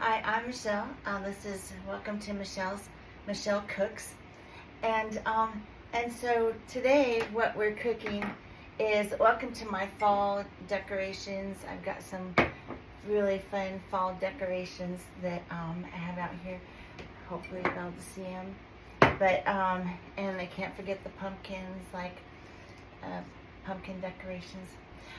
Hi, I'm Michelle. This is welcome to Michelle Cooks, and so today what we're cooking is welcome to my fall decorations. I've got some really fun fall decorations that I have out here. Hopefully you'll be able to see them. But and I can't forget the pumpkins, like pumpkin decorations.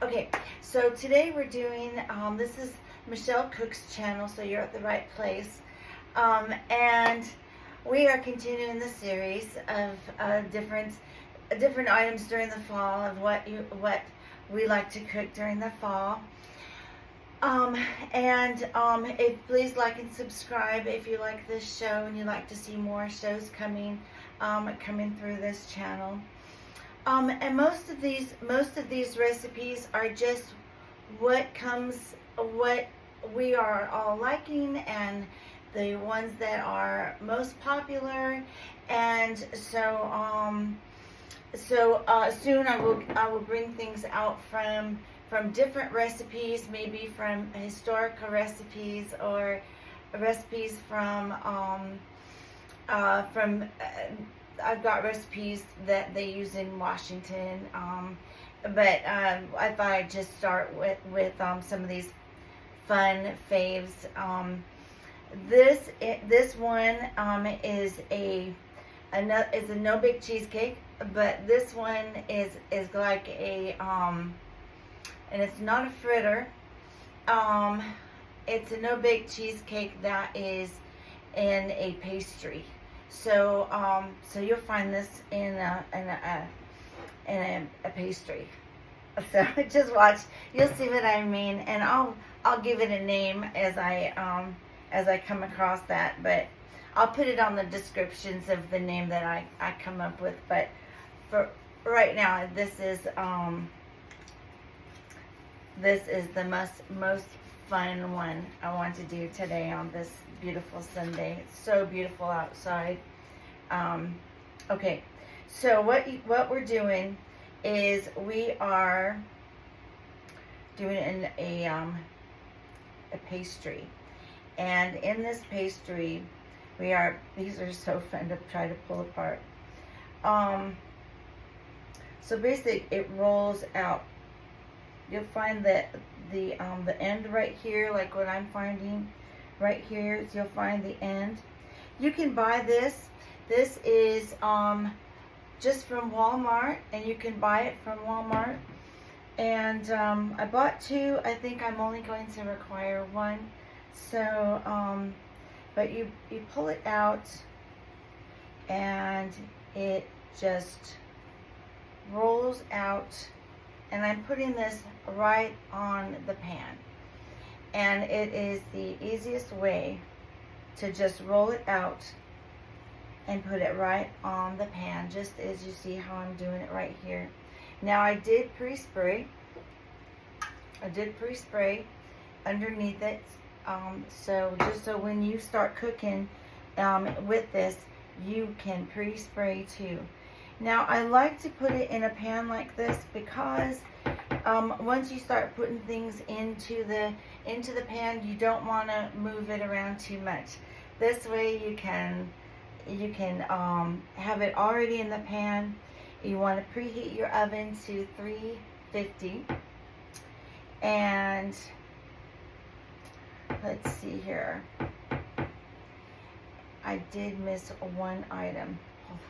Okay, so today we're doing, this is Michelle Cook's channel, so you're at the right place. And we are continuing the series of different items during the fall of what we like to cook during the fall. If please like and subscribe if you like this show and you'd like to see more shows coming through this channel. And most of these recipes are just what we are all liking, and the ones that are most popular. And so soon I will bring things out from different recipes, maybe from historical recipes or recipes from I've got recipes that they use in Washington, but I thought I'd just start with some of these fun faves. This one is a no big cheesecake, but this one is like a and it's not a fritter. It's a no bake cheesecake that is in a pastry. So you'll find this in a pastry. So just watch, you'll see what I mean, and I'll give it a name as I come across that. But I'll put it on the descriptions of the name that I come up with. But for right now, this is the most fun one I want to do today on this beautiful Sunday. It's so beautiful outside. Okay, so what we're doing is we are doing a pastry, and in this pastry these are so fun to try to pull apart. So basically it rolls out. You'll find that the end right here, like what I'm finding right here, you'll find the end. You can buy this. This is just from Walmart, and you can buy it from Walmart. And I bought two. I think I'm only going to require one. So, but you pull it out, and it just rolls out. And I'm putting this right on the pan. And it is the easiest way to just roll it out and put it right on the pan, just as you see how I'm doing it right here. Now I did pre-spray. Underneath it. So just so when you start cooking with this, you can pre-spray too. Now I like to put it in a pan like this because once you start putting things into the pan, you don't want to move it around too much. This way you can have it already in the pan. You want to preheat your oven to 350. And let's see here. I did miss one item. Hold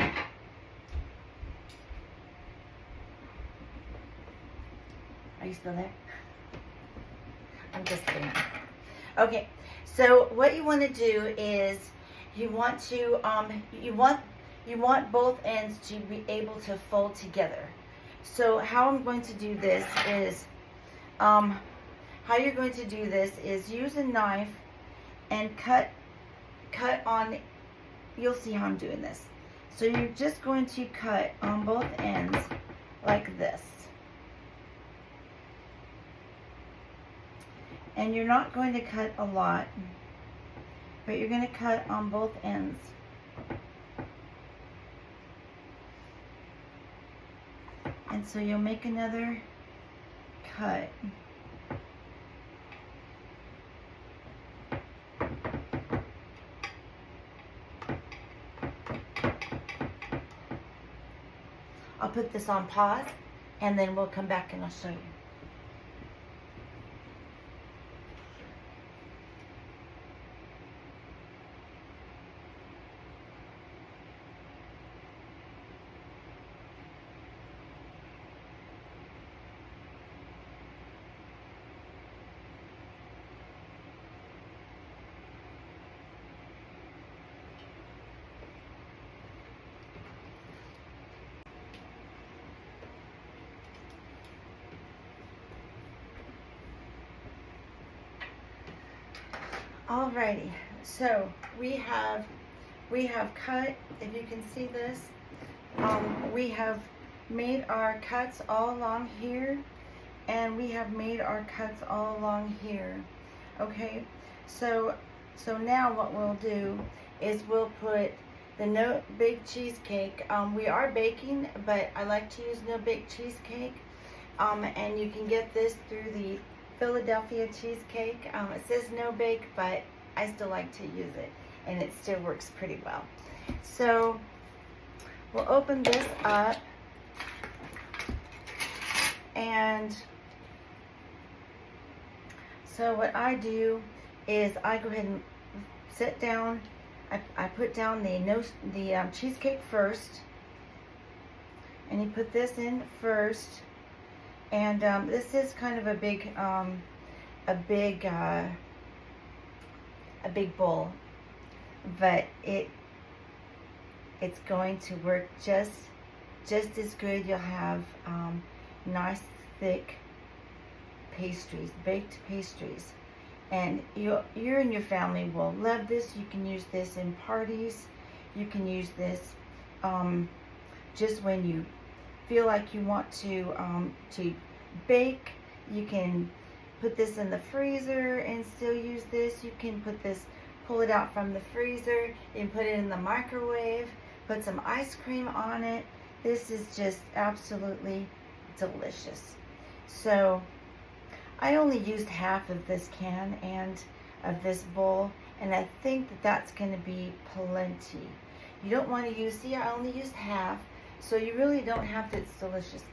on. Are you still there? I'm just kidding. Okay, so what you want to do is you want both ends to be able to fold together. So how I'm going to do this is use a knife and cut on. You'll see how I'm doing this. So you're just going to cut on both ends like this. And you're not going to cut a lot, but you're going to cut on both ends. And so you'll make another cut. I'll put this on pause and then we'll come back and I'll show you. Alrighty, so we have cut, if you can see this, we have made our cuts all along here, and we have made our cuts all along here. Okay, so now what we'll do is we'll put the no bake cheesecake. We are baking, but I like to use no bake cheesecake, and you can get this through the Philadelphia cheesecake. It says no bake, but I still like to use it, and it still works pretty well. So we'll open this up, and so what I do is I go ahead and sit down. I put down the cheesecake first, and you put this in first. And this is kind of a big bowl, but it's going to work just as good. You'll have nice thick pastries, baked pastries, and you and your family will love this. You can use this in parties. You can use this just when you feel like you want to bake. You can put this in the freezer and still use this. You can pull it out from the freezer, you can put it in the microwave, put some ice cream on it. This is just absolutely delicious. So I only used half of this can and of this bowl, and I think that's going to be plenty. You don't want to use, see, I only used half. So you really don't have to, it's delicious.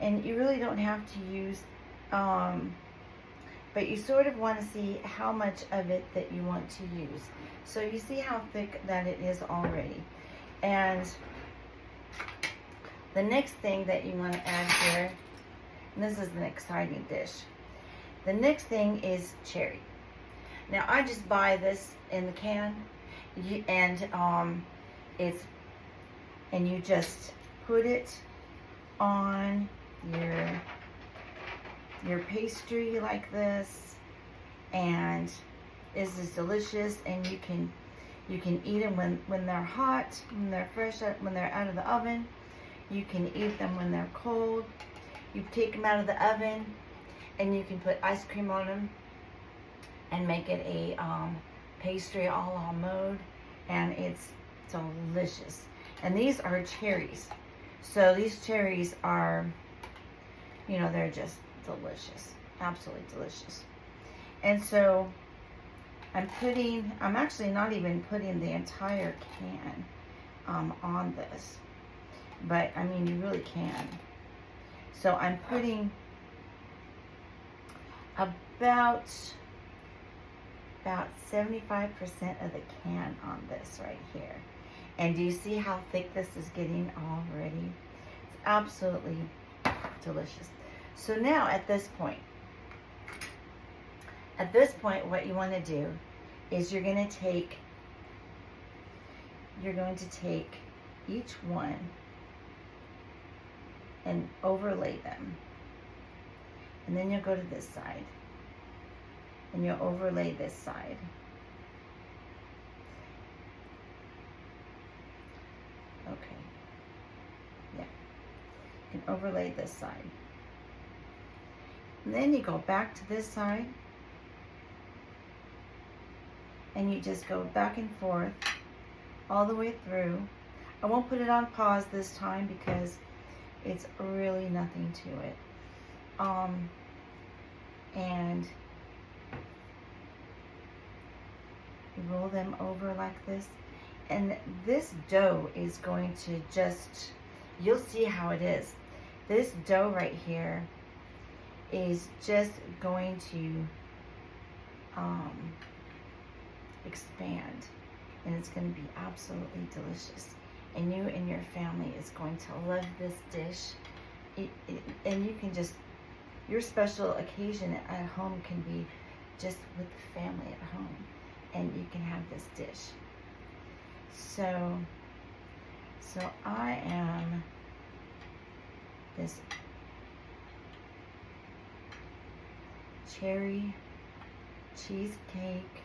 And you really don't have to use, but you sort of want to see how much of it that you want to use. So you see how thick that it is already. And the next thing that you want to add here, and this is an exciting dish. The next thing is cherry. Now I just buy this in the can, and you just put it on your pastry like this, and this is delicious. And you can eat them when they're hot, when they're fresh, when they're out of the oven. You can eat them when they're cold. You take them out of the oven, and you can put ice cream on them and make it a pastry a la mode, and it's delicious. And these are cherries. So these cherries are, you know, they're just delicious, absolutely delicious. And so I'm actually not even putting the entire can on this, but I mean, you really can. So I'm putting about 75% of the can on this right here. And do you see how thick this is getting already? It's absolutely delicious. So now at this point, what you want to do is you're going to take each one and overlay them. And then you'll go to this side and you'll overlay this side. Okay. Yeah. You can overlay this side. And then you go back to this side and you just go back and forth all the way through. I won't put it on pause this time because It's really nothing to it. And you roll them over like this. And this dough is going to just, you'll see how it is. This dough right here is just going to expand, and it's going to be absolutely delicious. And you and your family is going to love this dish. And you can just, your special occasion at home can be just with the family at home, and you can have this dish. So I am this cherry cheesecake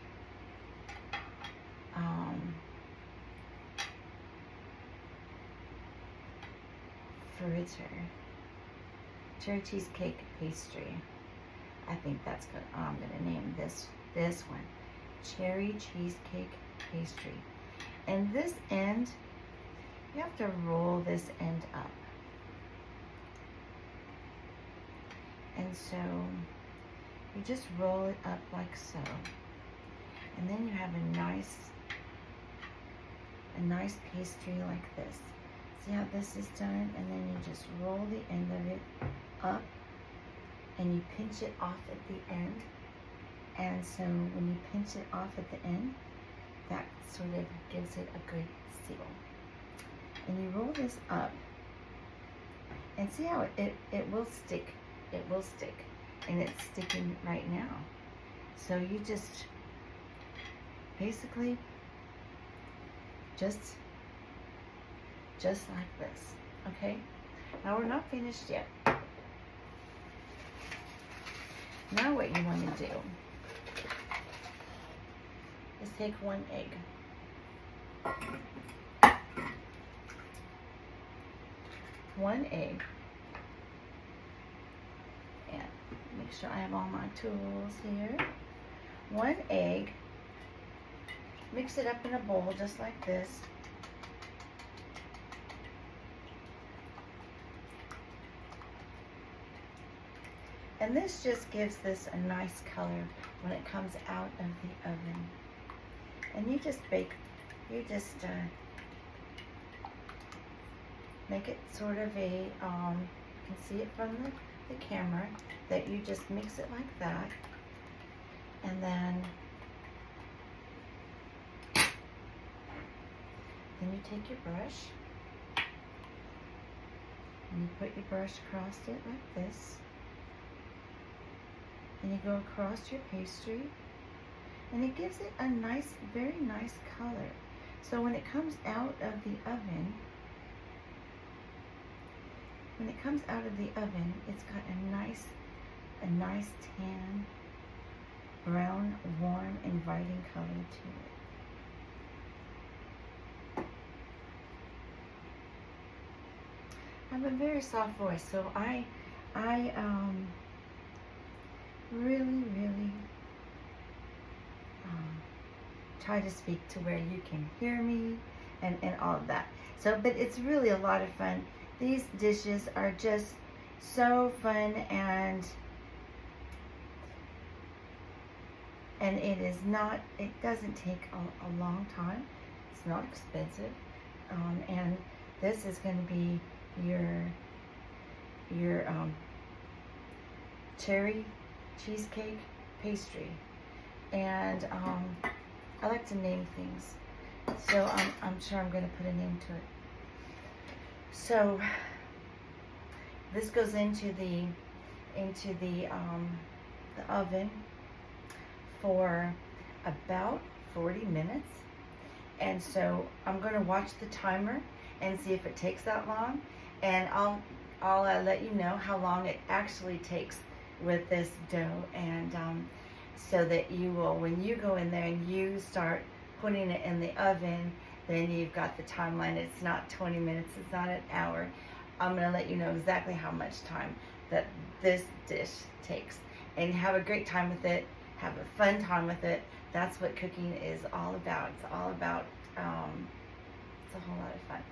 cherry cheesecake pastry. I think that's good. I'm gonna name this one cherry cheesecake pastry. And this end, you have to roll this end up. And so you just roll it up like so. And then you have a nice pastry like this. See how this is done? And then you just roll the end of it up, and you pinch it off at the end. And so when you pinch it off at the end, that sort of gives it a good seal. And you roll this up, and see how it will stick. It will stick, and it's sticking right now. So you just basically just like this, okay? Now we're not finished yet. Now what you want to do is take one egg. One egg. And make sure I have all my tools here. One egg. Mix it up in a bowl just like this. And this just gives this a nice color when it comes out of the oven. And you just bake, you just make it sort of a, you can see it from the camera, that you just mix it like that. And then you take your brush, and you put your brush across it like this. And you go across your pastry, and it gives it a nice, very nice color. So when it comes out of the oven, it's got a nice tan, brown, warm, inviting color to it. I have a very soft voice, so I really try to speak to where you can hear me and all of that. So, but it's really a lot of fun. These dishes are just so fun, and it doesn't take a long time. It's not expensive. And this is going to be your cherry cheesecake pastry. And I like to name things, so I'm sure I'm going to put a name to it. So this goes into the oven for about 40 minutes. And so I'm going to watch the timer and see if it takes that long, and I'll let you know how long it actually takes with this dough. And so that you will, when you go in there and you start putting it in the oven, then you've got the timeline. It's not 20 minutes, it's not an hour. I'm going to let you know exactly how much time that this dish takes. And have a great time with it. Have a fun time with it. That's what cooking is all about. It's all about, it's a whole lot of fun.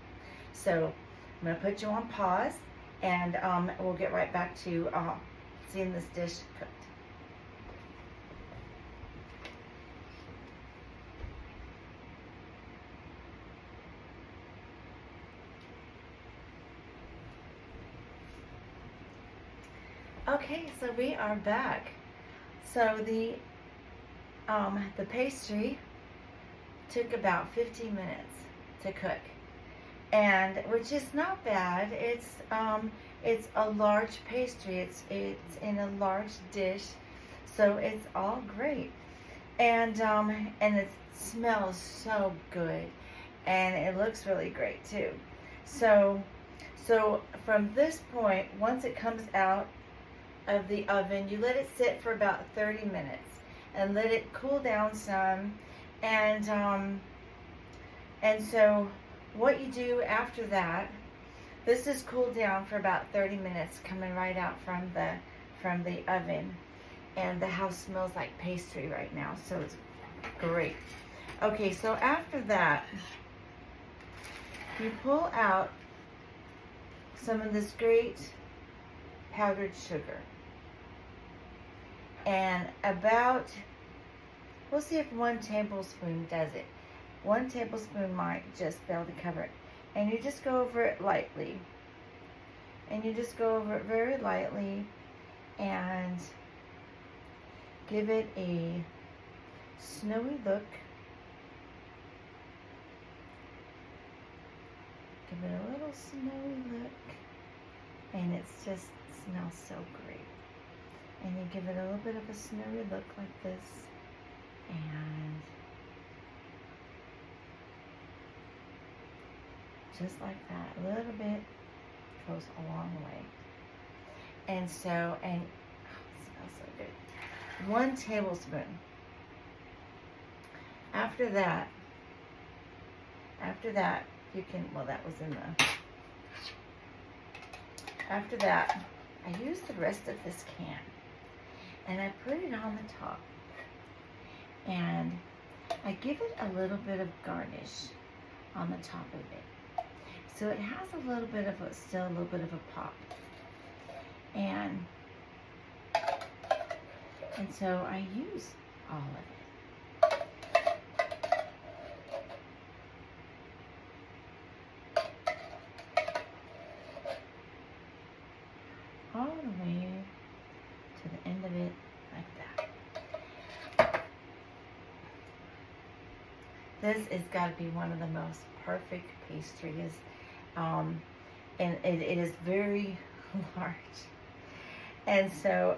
So I'm going to put you on pause, And we'll get right back to seeing this dish cooked. Okay, so we are back. So the pastry took about 15 minutes to cook, and which is not bad. It's a large pastry. It's in a large dish, so it's all great, and it smells so good, and it looks really great too. So from this point, once it comes out of the oven, you let it sit for about 30 minutes and let it cool down some, and so what you do after that, this is cooled down for about 30 minutes, coming right out from the oven, and the house smells like pastry right now, so it's great. Okay, so after that, you pull out some of this great powdered sugar, and we'll see if 1 tablespoon does it. 1 tablespoon might just be able to cover it. And you just go over it lightly. And you just go over it very lightly and give it a snowy look. Give it a little snowy look. And it just smells so great. And you give it a little bit of a snowy look like this, and just like that, a little bit goes a long way. And so, oh, it smells so good. 1 tablespoon. After that, you can, well, that was in the, after that, I use the rest of this can, and I put it on the top, and I give it a little bit of garnish on the top of it, so it has a little bit of still a little bit of a pop, and so I use all of it. All the way to the end of it, like that. This has got to be one of the most perfect pastries, and it is very large. And so,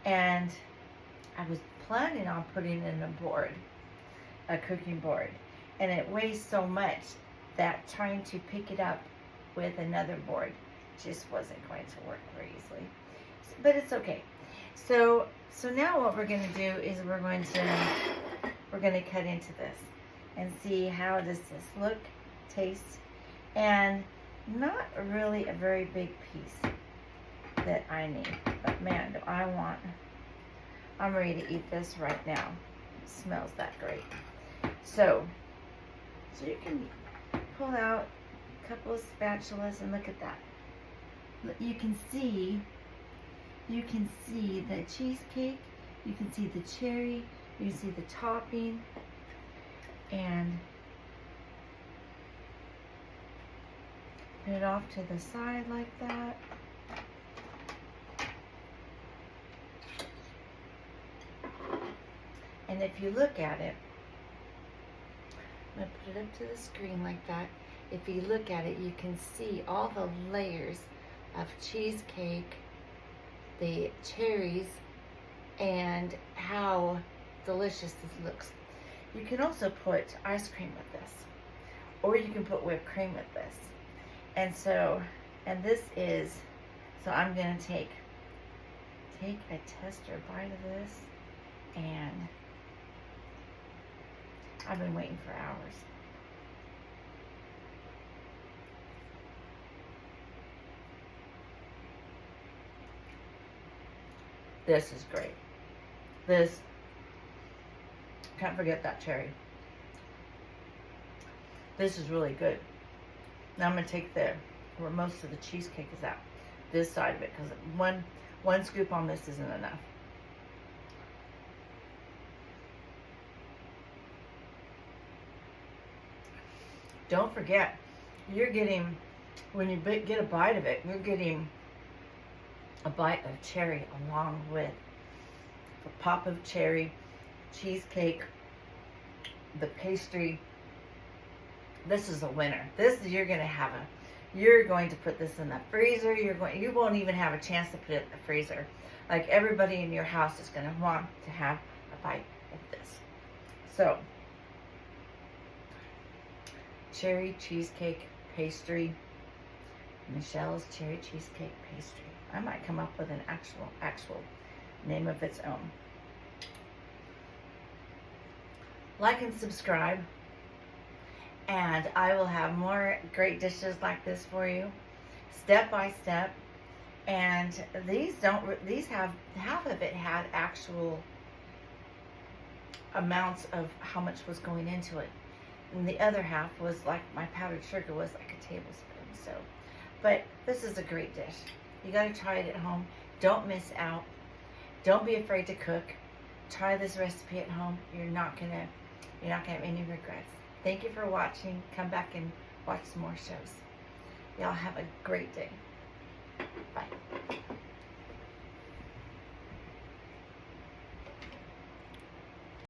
and I was planning on putting in a cooking board, and it weighs so much that trying to pick it up with another board just wasn't going to work very easily, but it's okay. So now what we're going to do is we're going to cut into this and see how does this look, taste, and not really a very big piece that I need, but man, do I'm ready to eat this right now. It smells that great. So you can pull out a couple of spatulas and look at that. You can see the cheesecake, you can see the cherry, you can see the topping, and put it off to the side like that. And if you look at it, I'm going to put it up to the screen like that. If you look at it, you can see all the layers of cheesecake, the cherries, and how delicious this looks. You can also put ice cream with this, or you can put whipped cream with this. And so, this is, so I'm going to take a tester bite of this, and I've been waiting for hours. This is great. This, can't forget that cherry. This is really good. Now I'm going to take the where most of the cheesecake is at. This side of it, because one scoop on this isn't enough. Don't forget, you're getting, when you get a bite of it, you're getting a bite of cherry along with a pop of cherry, cheesecake, the pastry. This is a winner. You're going to put this in the freezer. You won't even have a chance to put it in the freezer. Like, everybody in your house is going to want to have a bite of this. So, Cherry Cheesecake Pastry. Michelle's Cherry Cheesecake Pastry. I might come up with an actual name of its own. Like and subscribe, and I will have more great dishes like this for you, step by step. And these have, half of it had actual amounts of how much was going into it, and the other half was like, my powdered sugar was like a tablespoon. So, but this is a great dish. You got to try it at home. Don't miss out. Don't be afraid to cook. Try this recipe at home. You're not gonna have any regrets. Thank you for watching. Come back and watch some more shows. Y'all have a great day. Bye.